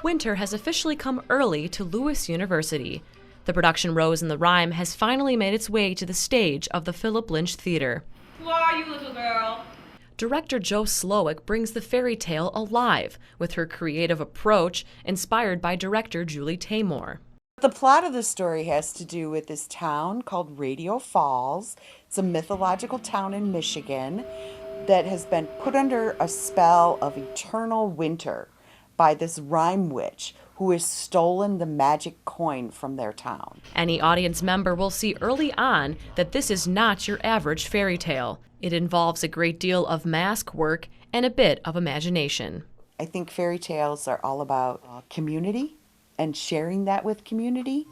Winter has officially come early to Lewis University. The production Rose and the Rime has finally made its way to the stage of the Philip Lynch Theater. Who are you, little girl? Director Joe Slowick brings the fairy tale alive with her creative approach, inspired by director Julie Taymor. The plot of the story has to do with this town called Radio Falls. It's a mythological town in Michigan that has been put under a spell of eternal winter by this Rime witch who has stolen the magic coin from their town. Any audience member will see early on that this is not your average fairy tale. It involves a great deal of mask work and a bit of imagination. I think fairy tales are all about community and sharing that with community.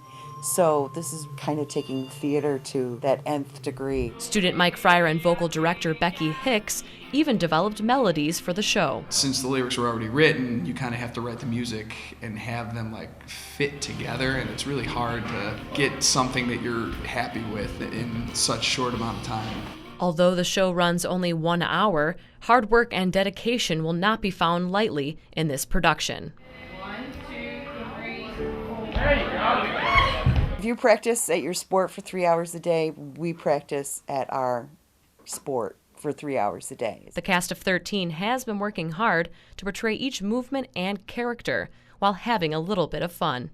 So this is kind of taking theater to that nth degree. Student Mike Fryer and vocal director Becky Hicks even developed melodies for the show. Since the lyrics were already written, you kind of have to write the music and have them fit together, and it's really hard to get something that you're happy with in such short amount of time. Although the show runs only 1 hour, hard work and dedication will not be found lightly in this production. 1, 2, 3, 4. There you go. If you practice at your sport for 3 hours a day, we practice at our sport for 3 hours a day. The cast of 13 has been working hard to portray each movement and character while having a little bit of fun.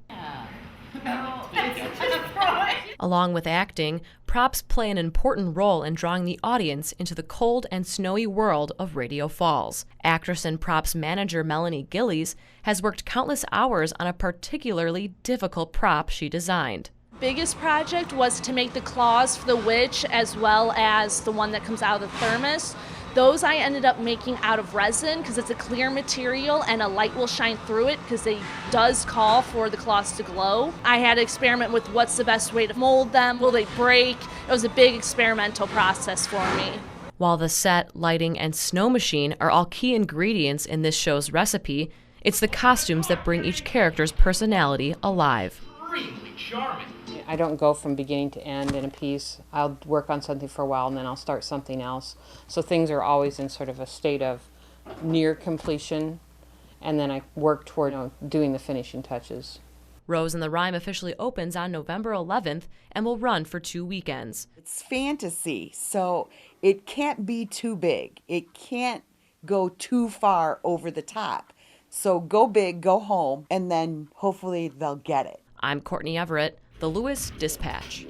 Along with acting, props play an important role in drawing the audience into the cold and snowy world of Radio Falls. Actress and props manager Melanie Gillies has worked countless hours on a particularly difficult prop she designed. Biggest project was to make the claws for the witch as well as the one that comes out of the thermos. Those I ended up making out of resin because it's a clear material and a light will shine through it because it does call for the claws to glow. I had to experiment with what's the best way to mold them. Will they break? It was a big experimental process for me. While the set, lighting, and snow machine are all key ingredients in this show's recipe, it's the costumes that bring each character's personality alive. Extremely charming. I don't go from beginning to end in a piece. I'll work on something for a while and then I'll start something else. So things are always in sort of a state of near completion, and then I work toward doing the finishing touches. Rose and the Rime officially opens on November 11th and will run for 2 weekends. It's fantasy, so it can't be too big. It can't go too far over the top. So go big, go home, and then hopefully they'll get it. I'm Courtney Everett, the Lewis Dispatch.